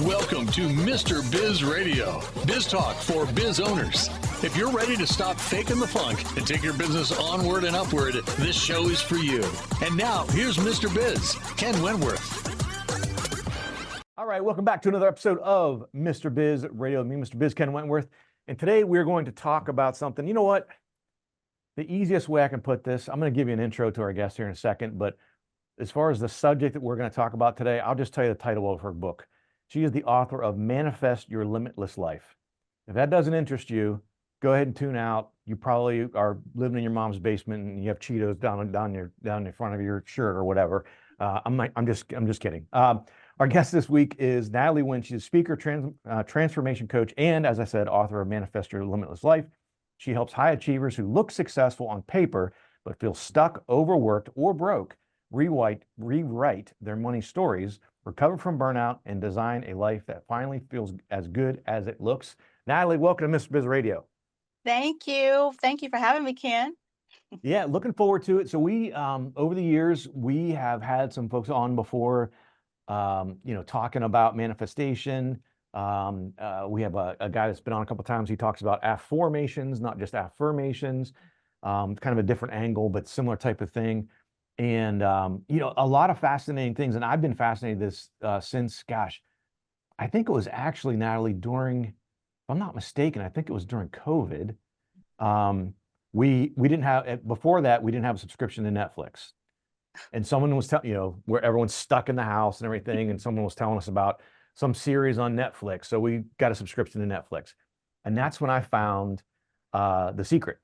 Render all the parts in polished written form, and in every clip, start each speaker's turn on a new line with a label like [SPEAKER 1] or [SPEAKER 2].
[SPEAKER 1] Welcome to Mr. Biz Radio, biz talk for biz owners. If you're ready to stop faking the funk and take your business onward and upward, this show is for you. And now, here's Mr. Biz, Ken Wentworth.
[SPEAKER 2] All right, welcome back to another episode of Mr. Biz Radio with me, Mr. Biz, Ken Wentworth. And today we're going to talk about something. You know what? The easiest way I can put this, I'm going to give you an intro to our guest here in a second, but as far as the subject that we're going to talk about today, I'll just tell you the title of her book. She is the author of Manifest Your Limitless Life. If that doesn't interest you, go ahead and tune out. You probably are living in your mom's basement and you have Cheetos down in front of your shirt or whatever. I'm just kidding. Our guest this week is Natalie Wynn. She's a speaker, transformation coach, and as I said, author of Manifest Your Limitless Life. She helps high achievers who look successful on paper but feel stuck, overworked, or broke rewrite their money stories, recover from burnout, and design a life that finally feels as good as it looks. Natalie, welcome to Mr. Biz Radio.
[SPEAKER 3] Thank you. Thank you for having me, Ken.
[SPEAKER 2] Yeah, looking forward to it. So we, over the years, we have had some folks on before, talking about manifestation. We have a guy that's been on a couple of times. He talks about affirmations, not just affirmations, kind of a different angle, but similar type of thing. And, a lot of fascinating things. And I've been fascinated this since, I think it was actually, Natalie, during, if I'm not mistaken, I think it was during COVID. We didn't have, before that, we didn't have a subscription to Netflix. And someone was telling, where everyone's stuck in the house and everything. And someone was telling us about some series on Netflix. So we got a subscription to Netflix. And that's when I found The Secret.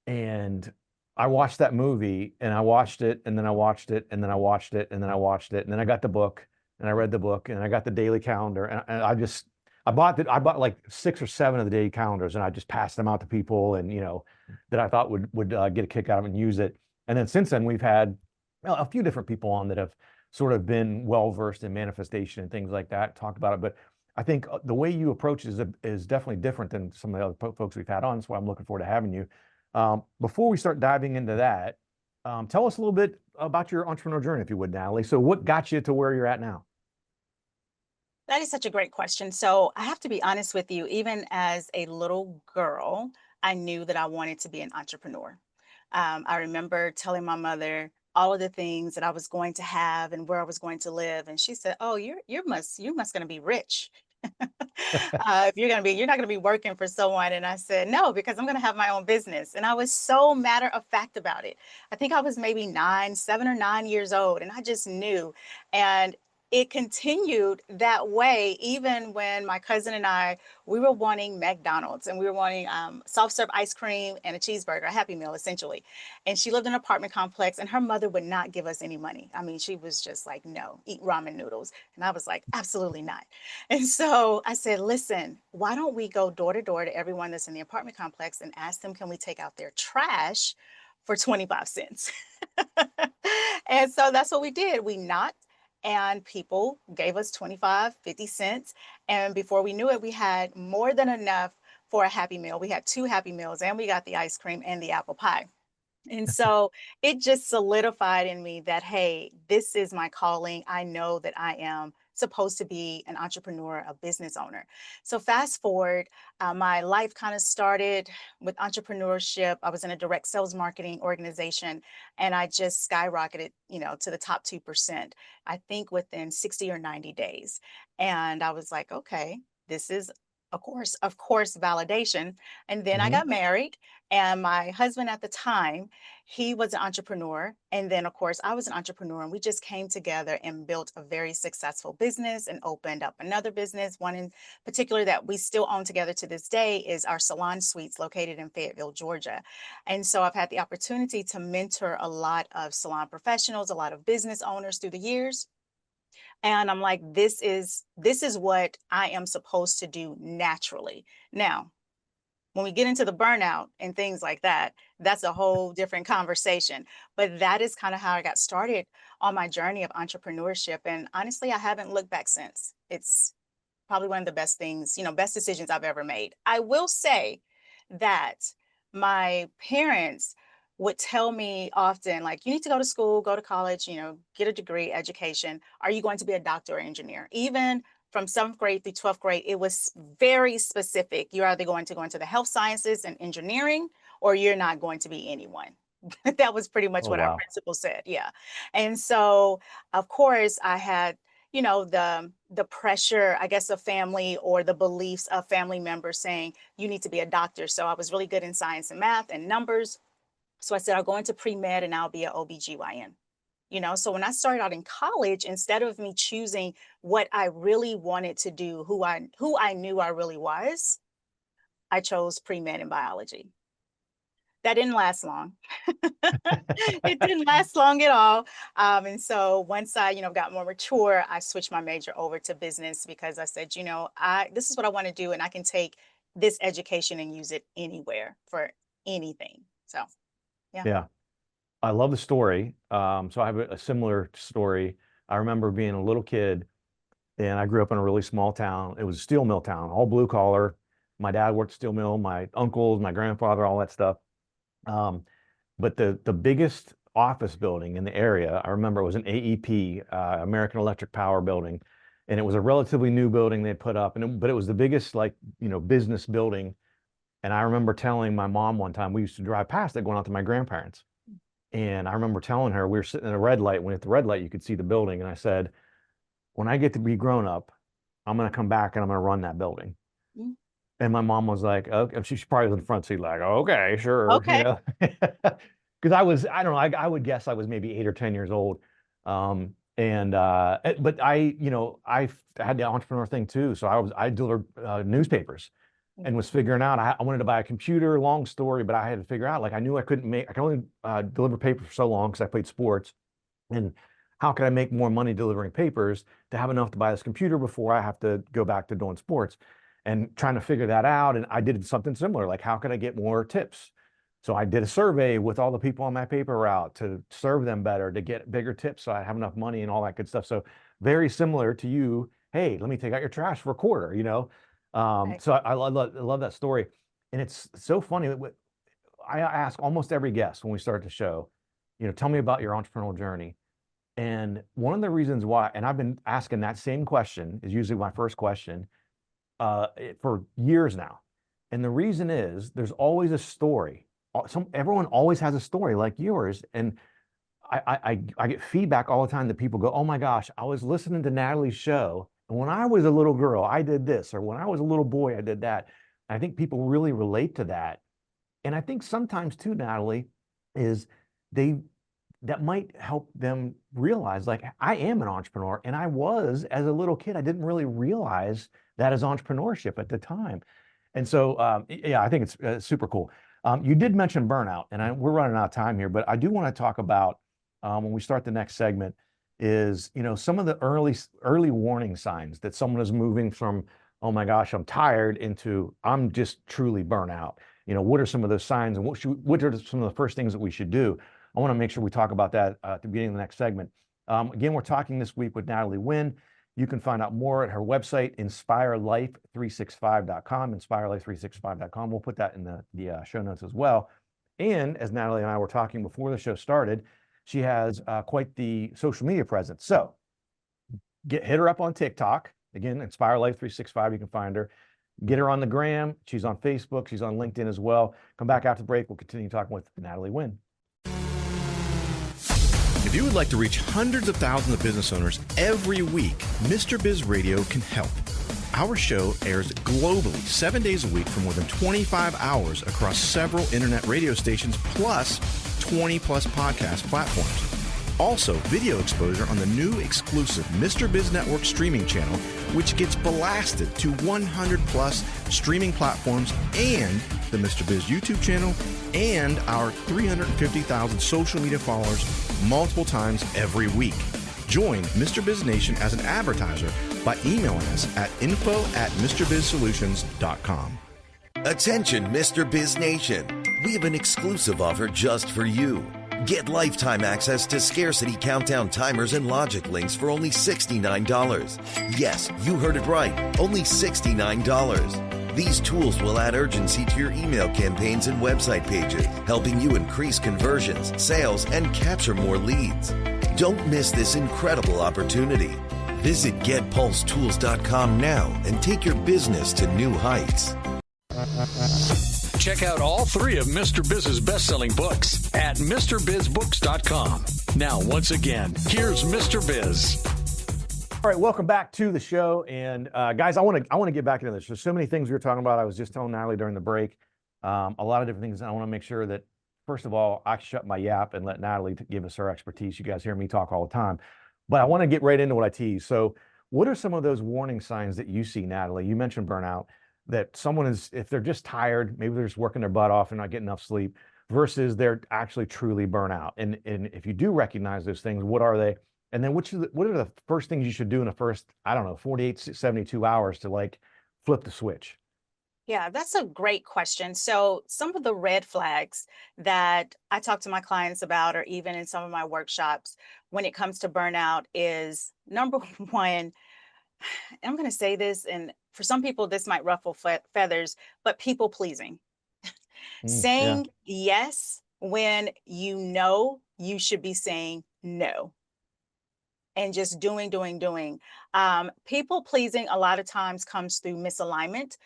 [SPEAKER 2] And I watched that movie and I watched it and then I watched it and then I watched it and then I watched it. And then I got the book and I read the book and I got the daily calendar. And I bought like 6 or 7 of the daily calendars and I just passed them out to people and, that I thought would get a kick out of it and use it. And then since then we've had a few different people on that have sort of been well-versed in manifestation and things like that, talk about it. But I think the way you approach it is definitely different than some of the other folks we've had on. So I'm looking forward to having you. Before we start diving into that, tell us a little bit about your entrepreneurial journey, if you would, Natalie. So what got you to where you're at now?
[SPEAKER 3] That is such a great question. So I have to be honest with you, even as a little girl, I knew that I wanted to be an entrepreneur. I remember telling my mother all of the things that I was going to have and where I was going to live. And she said, "Oh, you must gonna be rich. If you're not gonna be working for someone." And I said, "No, because I'm gonna have my own business." And I was so matter of fact about it. I think I was maybe 7 or 9 years old, and I just knew. And it continued that way, even when my cousin and we were wanting McDonald's and we were wanting soft serve ice cream and a cheeseburger, a Happy Meal, essentially. And she lived in an apartment complex and her mother would not give us any money. I mean, she was just like, "No, eat ramen noodles." And I was like, "Absolutely not." And so I said, "Listen, why don't we go door to door to everyone that's in the apartment complex and ask them, can we take out their trash for 25 cents? And so that's what we did. We knocked. And people gave us 25, 50 cents. And before we knew it, we had more than enough for a Happy Meal. We had 2 Happy Meals and we got the ice cream and the apple pie. And so it just solidified in me that, hey, this is my calling. I know that I am supposed to be an entrepreneur, a business owner. So fast forward, my life kind of started with entrepreneurship. I was in a direct sales marketing organization and I just skyrocketed, to the top 2%, I think within 60 or 90 days. And I was like, okay, this is of course, validation. And then I got married and my husband at the time, he was an entrepreneur. And then of course I was an entrepreneur and we just came together and built a very successful business and opened up another business. One in particular that we still own together to this day is our Salon Suites located in Fayetteville, Georgia. And so I've had the opportunity to mentor a lot of salon professionals, a lot of business owners through the years. And I'm like, this is what I am supposed to do naturally. Now, when we get into the burnout and things like that, that's a whole different conversation. But that is kind of how I got started on my journey of entrepreneurship. And honestly, I haven't looked back since. It's probably one of the best things, best decisions I've ever made. I will say that my parents would tell me often, like, you need to go to school, go to college, get a degree, education. Are you going to be a doctor or engineer? Even from 7th grade through 12th grade, it was very specific. You're either going to go into the health sciences and engineering, or you're not going to be anyone. That was pretty much
[SPEAKER 2] Oh,
[SPEAKER 3] what our
[SPEAKER 2] wow.
[SPEAKER 3] principal said. Yeah. And so, of course, I had, the pressure, I guess, of family, or the beliefs of family members saying you need to be a doctor. So I was really good in science and math and numbers. So I said, I'll go into pre-med and I'll be an OBGYN. So when I started out in college, instead of me choosing what I really wanted to do, who I knew I really was, I chose pre-med and biology. That didn't last long. It didn't last long at all. And so once I, got more mature, I switched my major over to business, because I said, this is what I want to do, and I can take this education and use it anywhere for anything. So, yeah.
[SPEAKER 2] Yeah. I love the story. So I have a similar story. I remember being a little kid, and I grew up in a really small town. It was a steel mill town, all blue collar. My dad worked steel mill, my uncles, my grandfather, all that stuff. But the biggest office building in the area, I remember it was an AEP, American Electric Power building, and it was a relatively new building they put up, but it was the biggest, business building. And I remember telling my mom one time, we used to drive past it going out to my grandparents. And I remember telling her, we were sitting in a red light. When at the red light, you could see the building. And I said, when I get to be grown up, I'm going to come back and I'm going to run that building.
[SPEAKER 3] Mm.
[SPEAKER 2] And my mom was like, okay. She probably was in the front seat, like, okay, sure.
[SPEAKER 3] Okay.
[SPEAKER 2] Because I don't know, I would guess I was maybe 8 or 10 years old. But I had the entrepreneur thing too. So I delivered newspapers. And was figuring out, I wanted to buy a computer, long story, but I had to figure out, I knew I could only deliver paper for so long because I played sports. And how could I make more money delivering papers to have enough to buy this computer before I have to go back to doing sports, and trying to figure that out. And I did something similar, like how could I get more tips? So I did a survey with all the people on my paper route to serve them better, to get bigger tips so I have enough money and all that good stuff. So very similar to you. Hey, let me take out your trash for a quarter,
[SPEAKER 3] Right.
[SPEAKER 2] So I love that story. And it's so funny. I ask almost every guest when we start the show, tell me about your entrepreneurial journey. And one of the reasons why, and I've been asking that same question, is usually my first question, for years now. And the reason is there's always a story. Everyone always has a story like yours. And I get feedback all the time that people go, oh my gosh, I was listening to Natalie's show, and when I was a little girl, I did this, or when I was a little boy, I did that. I think people really relate to that. And I think sometimes too, Natalie, is that might help them realize, like, I am an entrepreneur, and I was as a little kid. I didn't really realize that as entrepreneurship at the time. And so, I think it's super cool. You did mention burnout, and we're running out of time here, but I do want to talk about, when we start the next segment, is, some of the early warning signs that someone is moving from, oh my gosh, I'm tired, into I'm just truly burnout. What are some of those signs, and what are some of the first things that we should do? I want to make sure we talk about that at the beginning of the next segment. Again, we're talking this week with Natalie Wynn. You can find out more at her website, inspirelife365.com, inspirelife365.com. We'll put that in the show notes as well. And as Natalie and I were talking before the show started, she has quite the social media presence. So hit her up on TikTok. Again, inspirelife365, you can find her. Get her on the gram. She's on Facebook. She's on LinkedIn as well. Come back after the break. We'll continue talking with Natalie Wynn.
[SPEAKER 4] If you would like to reach hundreds of thousands of business owners every week, Mr. Biz Radio can help. Our show airs globally 7 days a week for more than 25 hours across several internet radio stations, plus 20 plus podcast platforms. Also, video exposure on the new exclusive Mr. Biz Network streaming channel, which gets blasted to 100 plus streaming platforms, and the Mr. Biz YouTube channel, and our 350,000 social media followers multiple times every week. Join Mr. Biz Nation as an advertiser by emailing us at info@MrBizSolutions.com.
[SPEAKER 5] Attention, Mr. Biz Nation. We have an exclusive offer just for you. Get lifetime access to scarcity countdown timers and logic links for only $69. Yes, you heard it right. Only $69. These tools will add urgency to your email campaigns and website pages, helping you increase conversions, sales, and capture more leads. Don't miss this incredible opportunity. Visit GetPulseTools.com now and take your business to new heights.
[SPEAKER 1] Check out all 3 of Mr. Biz's best-selling books at MrBizBooks.com. Now, once again, here's Mr. Biz.
[SPEAKER 2] All right, welcome back to the show. And guys, I want to get back into this. There's so many things we were talking about. I was just telling Natalie during the break, a lot of different things. I want to make sure that, first of all, I shut my yap and let Natalie give us her expertise. You guys hear me talk all the time, but I want to get right into what I tease. So what are some of those warning signs that you see, Natalie? You mentioned burnout, that someone is, if they're just tired, maybe they're just working their butt off and not getting enough sleep, versus they're actually truly burnout. And if you do recognize those things, what are they? And then what are the first things you should do in the first, 48, 72 hours to like flip the switch?
[SPEAKER 3] Yeah, that's a great question. So some of the red flags that I talk to my clients about, or even in some of my workshops when it comes to burnout, is number one, I'm going to say this, and for some people, this might ruffle feathers, but people pleasing. Saying yes when you know you should be saying no. And just doing. People pleasing a lot of times comes through misalignment.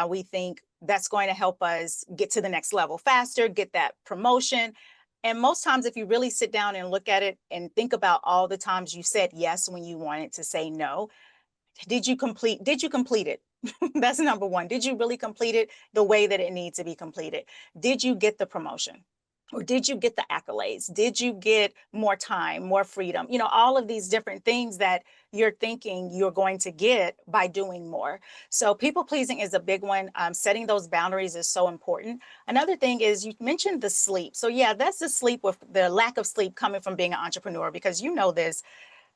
[SPEAKER 3] We think that's going to help us get to the next level faster, get that promotion. And most times, if you really sit down and look at it and think about all the times you said yes when you wanted to say no, did you complete it? That's number one. Did you really complete it the way that it needs to be completed? Did you get the promotion? Or did you get the accolades? Did you get more time, more freedom? All of these different things that you're thinking you're going to get by doing more. So people pleasing is a big one. Setting those boundaries is so important. Another thing is, you mentioned the sleep. So yeah, that's the sleep, with the lack of sleep coming from being an entrepreneur, because this.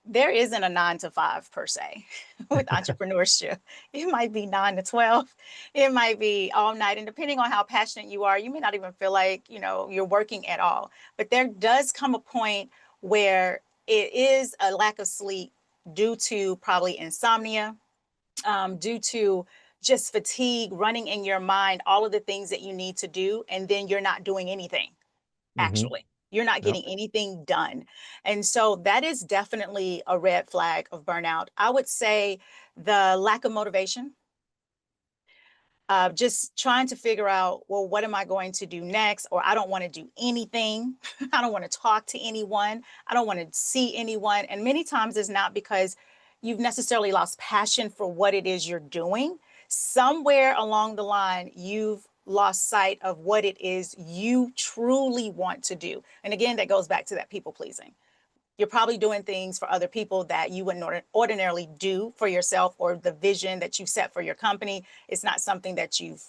[SPEAKER 3] There isn't a 9 to 5 per se with entrepreneurship. It might be 9 to 12. It might be all night. And depending on how passionate you are, you may not even feel like, you're working at all. But there does come a point where it is a lack of sleep due to probably insomnia, due to just fatigue running in your mind, all of the things that you need to do. And then you're not doing anything, actually. You're not getting anything done. And so that is definitely a red flag of burnout. I would say the lack of motivation, just trying to figure out, well, what am I going to do next? Or I don't want to do anything. I don't want to talk to anyone. I don't want to see anyone. And many times it's not because you've necessarily lost passion for what it is you're doing. Somewhere along the line, you've lost sight of what it is you truly want to do. And again, that goes back to that people pleasing. You're probably doing things for other people that you wouldn't ordinarily do for yourself, or the vision that you set for your company. It's not something that you've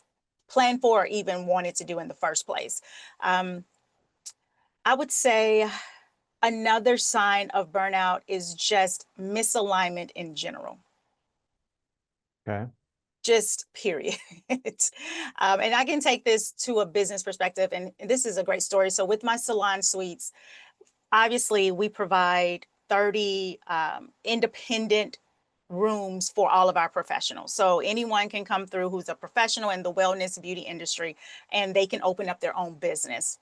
[SPEAKER 3] planned for or even wanted to do in the first place. I would say another sign of burnout is just misalignment in general.
[SPEAKER 2] Okay.
[SPEAKER 3] Just period. And I can take this to a business perspective, and this is a great story. So with my Salon Suites, obviously we provide 30 independent rooms for all of our professionals. So anyone can come through who's a professional in the wellness beauty industry, and they can open up their own business.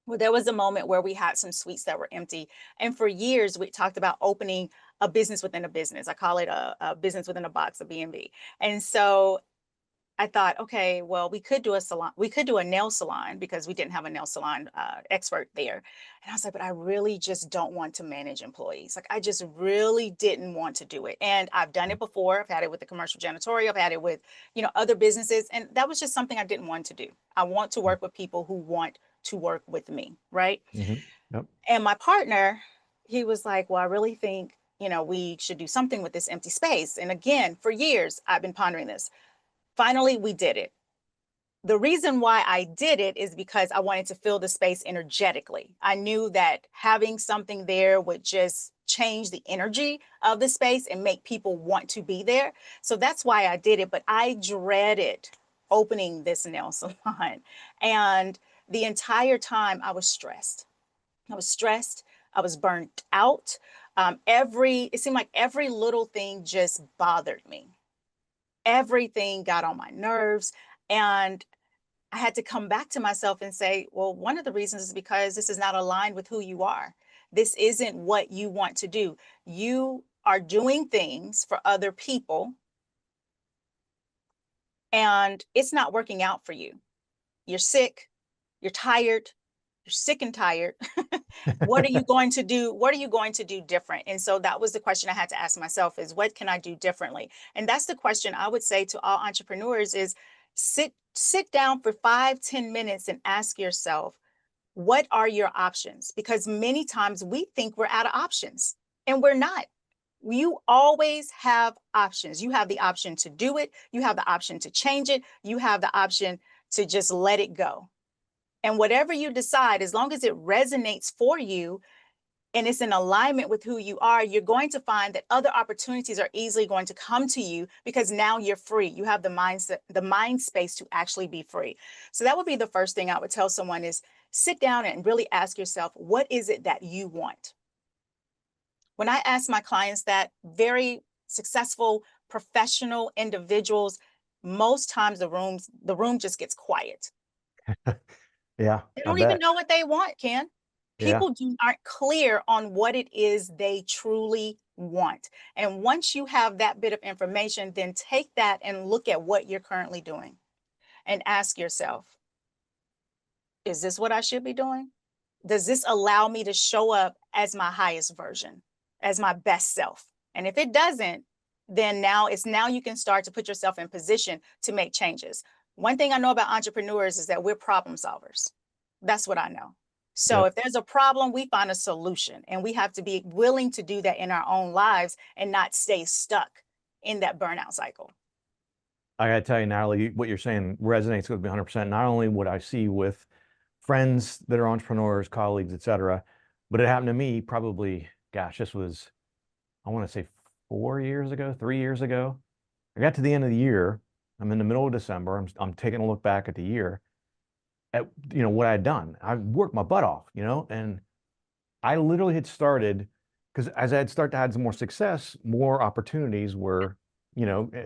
[SPEAKER 3] Well, there was a moment where we had some suites that were empty. And for years, we talked about opening a business within a business. I call it a business within a box, a B&B. And so I thought, okay, well, we could do a salon. We could do a nail salon, because we didn't have a nail salon expert there. And I was like, but I really just don't want to manage employees. Like, I just really didn't want to do it. And I've done it before. I've had it with the commercial janitorial. I've had it with, other businesses. And that was just something I didn't want to do. I want to work with people who want to work with me, right?
[SPEAKER 2] Yep.
[SPEAKER 3] And my partner, he was like, well, I really think, we should do something with this empty space. And again, for years, I've been pondering this. Finally, we did it. The reason why I did it is because I wanted to fill the space energetically. I knew that having something there would just change the energy of the space and make people want to be there. So that's why I did it. But I dreaded opening this nail salon. And the entire time I was stressed. I was burnt out. It seemed like every little thing just bothered me. Everything got on my nerves. And I had to come back to myself and say, well, one of the reasons is because this is not aligned with who you are. This isn't what you want to do. You are doing things for other people and it's not working out for you. You're sick, you're tired, you're sick and tired. What are you going to do? What are you going to do different? And so that was the question I had to ask myself, is what can I do differently? And that's the question I would say to all entrepreneurs is sit down for 5-10 minutes and ask yourself, what are your options? Because many times we think we're out of options and we're not. You always have options. You have the option to do it. You have the option to change it. You have the option to just let it go. And whatever you decide, as long as it resonates for you and it's in alignment with who you are, you're going to find that other opportunities are easily going to come to you because now you're free. You have the mindset, the mind space to actually be free. So that would be the first thing I would tell someone is sit down and really ask yourself, what is it that you want? When I ask my clients that, very successful, professional individuals, most times the room just gets quiet.
[SPEAKER 2] Yeah.
[SPEAKER 3] They don't even know what they want, Ken. People aren't clear on what it is they truly want. And once you have that bit of information, then take that and look at what you're currently doing and ask yourself, is this what I should be doing? Does this allow me to show up as my highest version, as my best self? And if it doesn't, then now you can start to put yourself in position to make changes. One thing I know about entrepreneurs is that we're problem solvers. That's what I know. So if there's a problem, we find a solution, and we have to be willing to do that in our own lives and not stay stuck in that burnout cycle.
[SPEAKER 2] I got to tell you, Natalie, what you're saying resonates with me 100%. Not only what I see with friends that are entrepreneurs, colleagues, et cetera, but it happened to me probably, gosh, this was, I want to say 3 years ago. I got to the end of the year. I'm in the middle of December. I'm taking a look back at the year at, what I had done. I worked my butt off, and I literally had started, because as I had started to have some more success, more opportunities were,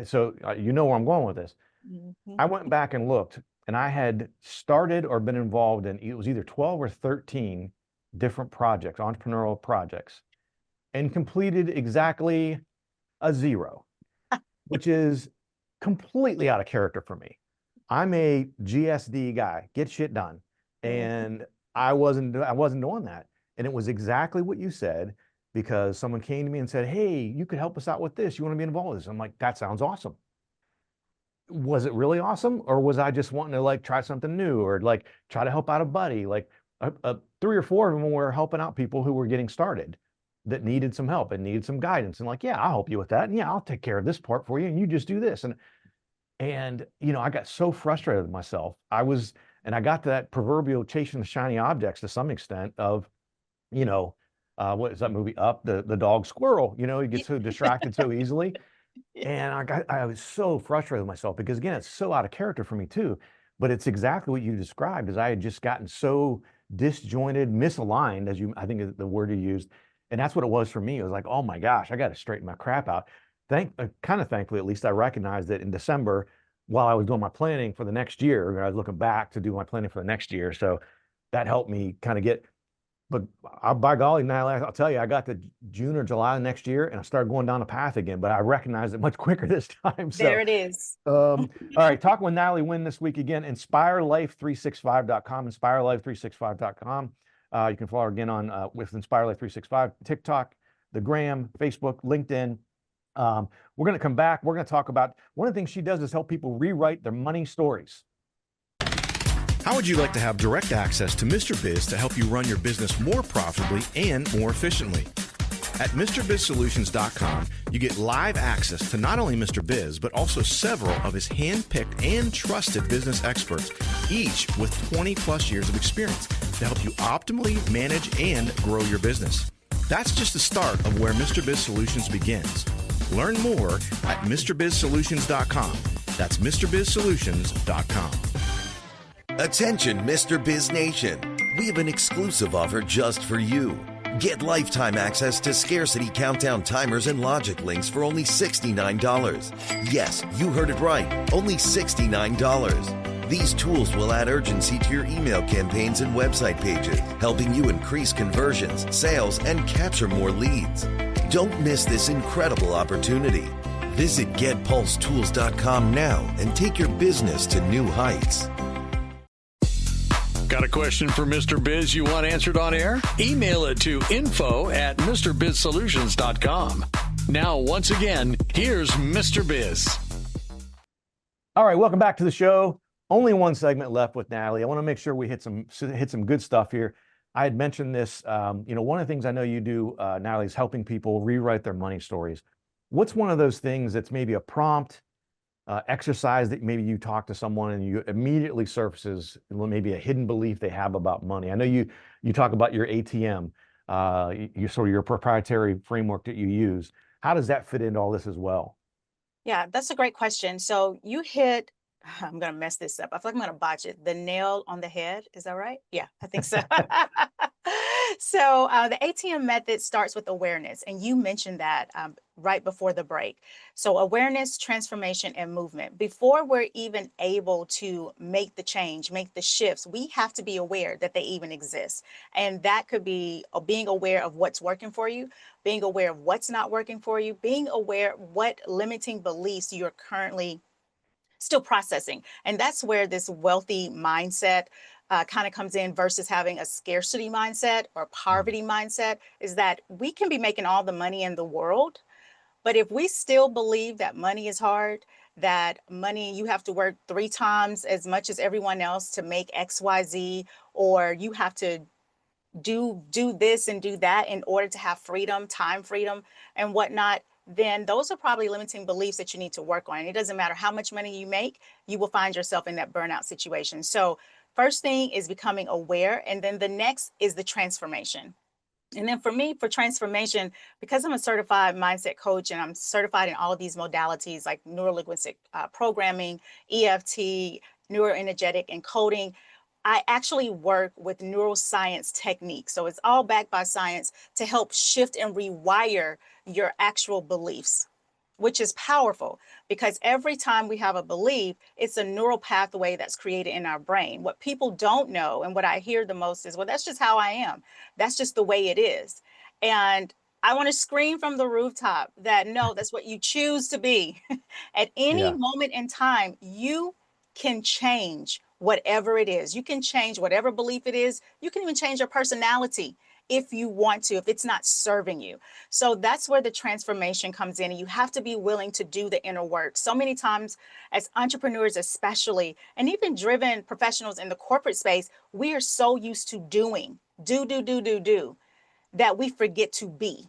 [SPEAKER 2] so where I'm going with this.
[SPEAKER 3] Mm-hmm.
[SPEAKER 2] I went back and looked, and I had started or been involved in, it was either 12 or 13 different projects, entrepreneurial projects, and completed exactly a 0, which is completely out of character for me. I'm a GSD guy, get shit done. And I wasn't doing that. And it was exactly what you said, because someone came to me and said, hey, you could help us out with this. You want to be involved with this? I'm like, that sounds awesome. Was it really awesome? Or was I just wanting to try something new, or try to help out a buddy? 3 or 4 of them were helping out people who were getting started that needed some help and needed some guidance. And yeah, I'll help you with that. And yeah, I'll take care of this part for you. And you just do this. And I got so frustrated with myself. I got to that proverbial chasing the shiny objects to some extent of, what is that movie Up, the dog squirrel, you get so distracted so easily. And I was so frustrated with myself because, again, it's so out of character for me too. But it's exactly what you described, is I had just gotten so disjointed, misaligned, I think is the word you used. And that's what it was for me. It was like, oh my gosh, I got to straighten my crap out. Thankfully, at least I recognized that in December, while I was doing my planning for the next year, I was looking back to do my planning for the next year. So that helped me kind of get, but by golly, Natalie, I'll tell you, I got to June or July of next year and I started going down the path again, but I recognized it much quicker this time. So,
[SPEAKER 3] there it is.
[SPEAKER 2] All right. Talking with Natalie Wynn this week again, inspirelife365.com, inspirelife365.com. You can follow her again on with InspireLife365, TikTok, the Gram, Facebook, LinkedIn. We're going to come back. We're going to talk about one of the things she does is help people rewrite their money stories.
[SPEAKER 4] How would you like to have direct access to Mr. Biz to help you run your business more profitably and more efficiently? At MrBizSolutions.com, you get live access to not only Mr. Biz, but also several of his hand-picked and trusted business experts, each with 20 plus years of experience to help you optimally manage and grow your business. That's just the start of where Mr. Biz Solutions begins. Learn more at MrBizSolutions.com. That's MrBizSolutions.com.
[SPEAKER 5] Attention, Mr. Biz Nation. We have an exclusive offer just for you. Get lifetime access to scarcity countdown timers and logic links for only $69. Yes, you heard it right. Only $69. These tools will add urgency to your email campaigns and website pages, helping you increase conversions, sales, and capture more leads. Don't miss this incredible opportunity. Visit getpulsetools.com now and take your business to new heights.
[SPEAKER 1] Got a question for Mr. Biz you want answered on air? Email it to info@mrbizsolutions.com. Now, once again, here's Mr. Biz.
[SPEAKER 2] All right, welcome back to the show. Only one segment left with Natalie. I want to make sure we hit some good stuff here. I had mentioned this. One of the things I know you do, Natalie, is helping people rewrite their money stories. What's one of those things that's maybe a prompt exercise that maybe you talk to someone and you immediately surfaces maybe a hidden belief they have about money? I know you talk about your ATM, your proprietary framework that you use. How does that fit into all this as well?
[SPEAKER 3] Yeah, that's a great question. So you hit, I'm going to mess this up. I feel like I'm going to botch it. The nail on the head. Is that right? Yeah, I think so. So the ATM method starts with awareness. And you mentioned that right before the break. So awareness, transformation, and movement. Before we're even able to make the change, make the shifts, we have to be aware that they even exist. And that could be being aware of what's working for you, being aware of what's not working for you, being aware what limiting beliefs you're currently still processing. And that's where this wealthy mindset kind of comes in versus having a scarcity mindset or poverty mindset, is that we can be making all the money in the world. But if we still believe that money is hard, that money, you have to work 3 times as much as everyone else to make XYZ, or you have to do this and do that in order to have freedom, time freedom and whatnot, then those are probably limiting beliefs that you need to work on. And it doesn't matter how much money you make, you will find yourself in that burnout situation. So first thing is becoming aware. And then the next is the transformation. And then for me, for transformation, because I'm a certified mindset coach and I'm certified in all of these modalities like neurolinguistic programming, EFT, neuroenergetic, and coding, I actually work with neuroscience techniques. So it's all backed by science to help shift and rewire your actual beliefs, which is powerful because every time we have a belief, it's a neural pathway that's created in our brain. What people don't know and what I hear the most is, well, that's just how I am. That's just the way it is. And I want to scream from the rooftop that no, that's what you choose to be. At any moment in time, you can change whatever it is. You can change whatever belief it is. You can even change your personality if you want to, if it's not serving you. So that's where the transformation comes in. And you have to be willing to do the inner work. So many times as entrepreneurs, especially, and even driven professionals in the corporate space, we are so used to doing, do, that we forget to be.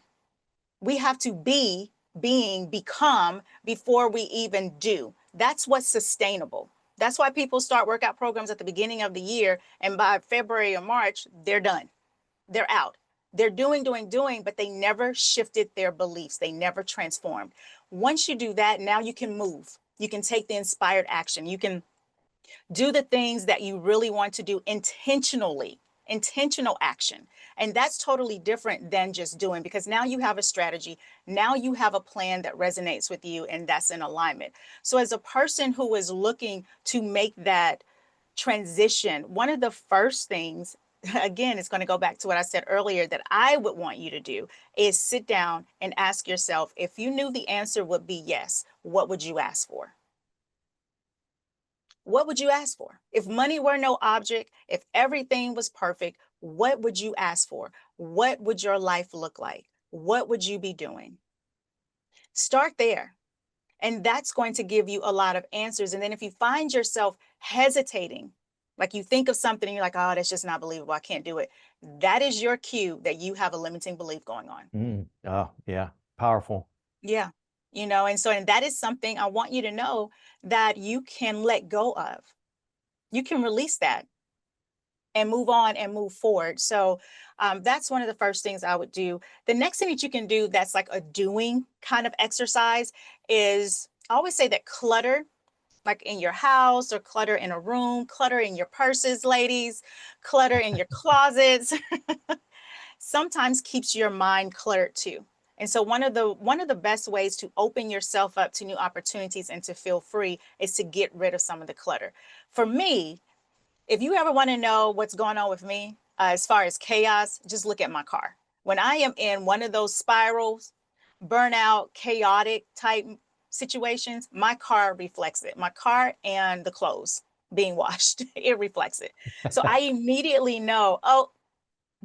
[SPEAKER 3] We have to be, become before we even do. That's what's sustainable. That's why people start workout programs at the beginning of the year. And by February or March, they're done. They're out. They're doing, but they never shifted their beliefs. They never transformed. Once you do that, now you can move. You can take the inspired action. You can do the things that you really want to do intentionally, intentional action. And that's totally different than just doing, because now you have a strategy. Now you have a plan that resonates with you, and that's in alignment. So as a person who is looking to make that transition, one of the first things, again, it's going to go back to what I said earlier, that I would want you to do is sit down and ask yourself, if you knew the answer would be yes, what would you ask for? What would you ask for? If money were no object, if everything was perfect, what would you ask for? What would your life look like? What would you be doing? Start there. And that's going to give you a lot of answers. And then if you find yourself hesitating, like you think of something and you're like, oh, that's just not believable, I can't do it, that is your cue that you have a limiting belief going on.
[SPEAKER 2] Oh, yeah. Powerful.
[SPEAKER 3] Yeah. And that is something I want you to know that you can let go of. You can release that and move on and move forward. So that's one of the first things I would do. The next thing that you can do that's like a doing kind of exercise is, I always say that clutter, like in your house or clutter in a room, clutter in your purses, ladies, clutter in your closets, sometimes keeps your mind cluttered too. And so one of the best ways to open yourself up to new opportunities and to feel free is to get rid of some of the clutter. For me, if you ever want to know what's going on with me, as far as chaos, just look at my car. When I am in one of those spirals, burnout, chaotic type situations, my car reflects it. My car and the clothes being washed, it reflects it. So I immediately know, oh,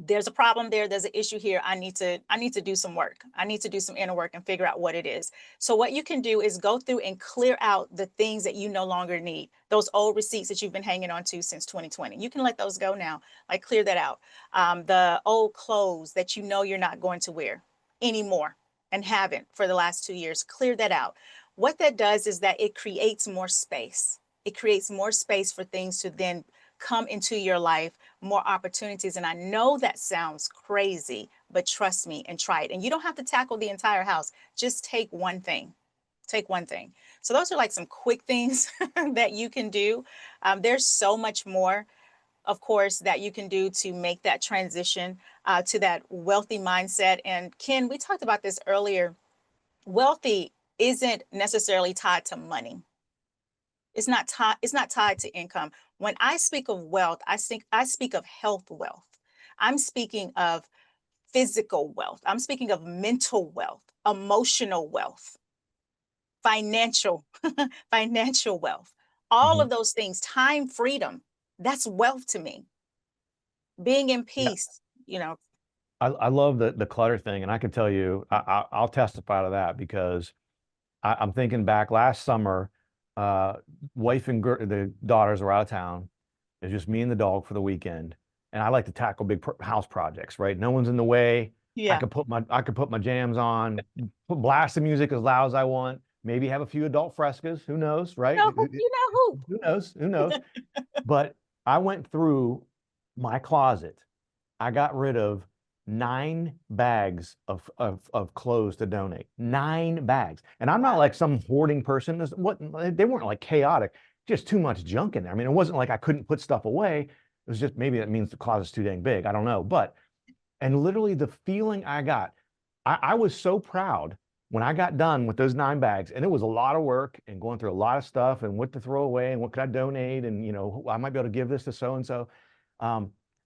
[SPEAKER 3] there's a problem there. There's an issue here. I need to do some work. I need to do some inner work and figure out what it is. So what you can do is go through and clear out the things that you no longer need. Those old receipts that you've been hanging on to since 2020. You can let those go now. Like clear that out. The old clothes that you know you're not going to wear anymore and haven't for the last 2 years. Clear that out. What that does is that it creates more space. It creates more space for things to then come into your life, more opportunities. And I know that sounds crazy, but trust me and try it. And you don't have to tackle the entire house. Just take one thing. Take one thing. So those are like some quick things that you can do. There's so much more, of course, that you can do to make that transition to that wealthy mindset. And Ken, we talked about this earlier. Wealthy isn't necessarily tied to money. It's not tied to income. When I speak of wealth, I speak of health wealth. I'm speaking of physical wealth. I'm speaking of mental wealth, emotional wealth, financial wealth. All of those things, time, freedom, that's wealth to me. Being in peace,
[SPEAKER 2] I love the clutter thing. And I can tell you, I'll testify to that because I'm thinking back last summer, wife and the daughters are out of town. It's just me and the dog for the weekend. And I like to tackle big house projects, right? No one's in the way. Yeah. I could put my jams on, blast the music as loud as I want, maybe have a few adult frescoes. Who knows, right? Who knows? But I went through my closet. I got rid of 9 bags of clothes to donate. 9 bags. And I'm not like some hoarding person. They weren't like chaotic, just too much junk in there. I mean, it wasn't like I couldn't put stuff away. It was just, maybe that means the closet's too dang big. I don't know. And literally the feeling I got, I was so proud when I got done with those 9 bags, and it was a lot of work and going through a lot of stuff and what to throw away and what could I donate, and I might be able to give this to so-and-so.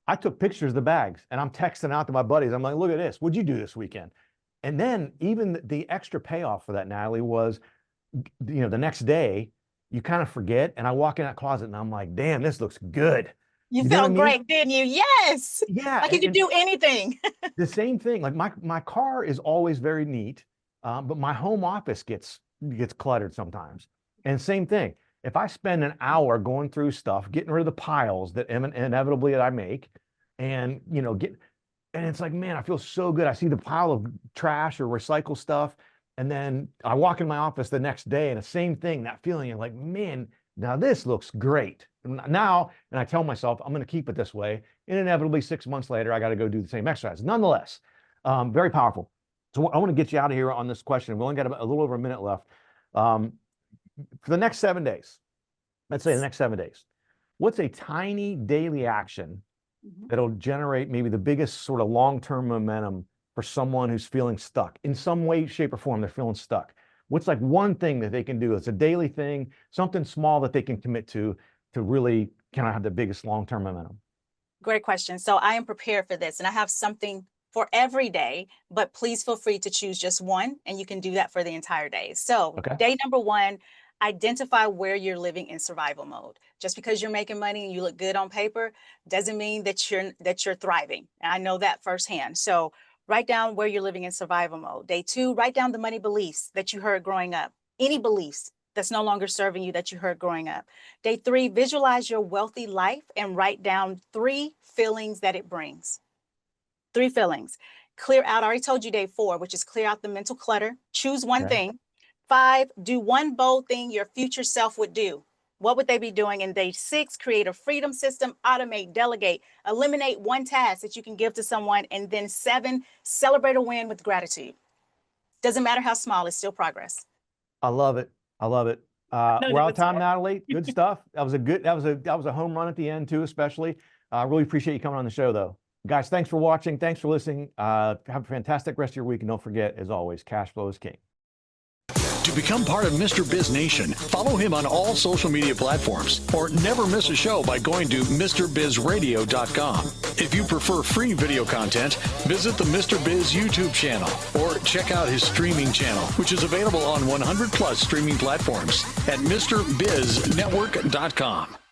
[SPEAKER 2] I took pictures of the bags and I'm texting out to my buddies. I'm like, look at this. What'd you do this weekend? And then even the extra payoff for that, Natalie, was, the next day you kind of forget. And I walk in that closet and I'm like, damn, this looks good.
[SPEAKER 3] You felt great, didn't you? Yes.
[SPEAKER 2] Yeah.
[SPEAKER 3] Like you could do anything.
[SPEAKER 2] The same thing. Like my car is always very neat, but my home office gets cluttered sometimes. And same thing. If I spend an hour going through stuff, getting rid of the piles that inevitably I make, and and it's like, man, I feel so good. I see the pile of trash or recycle stuff, and then I walk in my office the next day, and the same thing, that feeling of like, man, now this looks great. And I tell myself I'm going to keep it this way, and inevitably 6 months later, I got to go do the same exercise. Nonetheless, very powerful. So I want to get you out of here on this question. We've only got a little over a minute left. For the next 7 days, let's say the next 7 days, what's a tiny daily action that'll generate maybe the biggest sort of long-term momentum for someone who's feeling stuck in some way, shape, or form? They're feeling stuck. What's like one thing that they can do? It's a daily thing, something small that they can commit to really kind of have the biggest long-term momentum.
[SPEAKER 3] Great question. So I am prepared for this, and I have something for every day, but please feel free to choose just one, and you can do that for the entire day. So Day number 1, identify where you're living in survival mode. Just because you're making money and you look good on paper doesn't mean that you're thriving. And I know that firsthand. So write down where you're living in survival mode. Day 2, write down the money beliefs that you heard growing up. Any beliefs that's no longer serving you that you heard growing up. Day 3, visualize your wealthy life and write down 3 feelings that it brings. 3 feelings. Clear out, I already told you Day 4, which is clear out the mental clutter. Choose one thing. 5, do one bold thing your future self would do. What would they be doing? In Day 6, create a freedom system, automate, delegate, eliminate one task that you can give to someone. And then 7, celebrate a win with gratitude. Doesn't matter how small, it's still progress.
[SPEAKER 2] I love it. We're out of time, Natalie. Good stuff. That was a home run at the end too, especially. Really appreciate you coming on the show though. Guys, thanks for watching. Thanks for listening. Have a fantastic rest of your week. And don't forget, as always, cash flow is king.
[SPEAKER 1] To become part of Mr. Biz Nation, follow him on all social media platforms or never miss a show by going to MrBizRadio.com. If you prefer free video content, visit the Mr. Biz YouTube channel or check out his streaming channel, which is available on 100 plus streaming platforms at MrBizNetwork.com.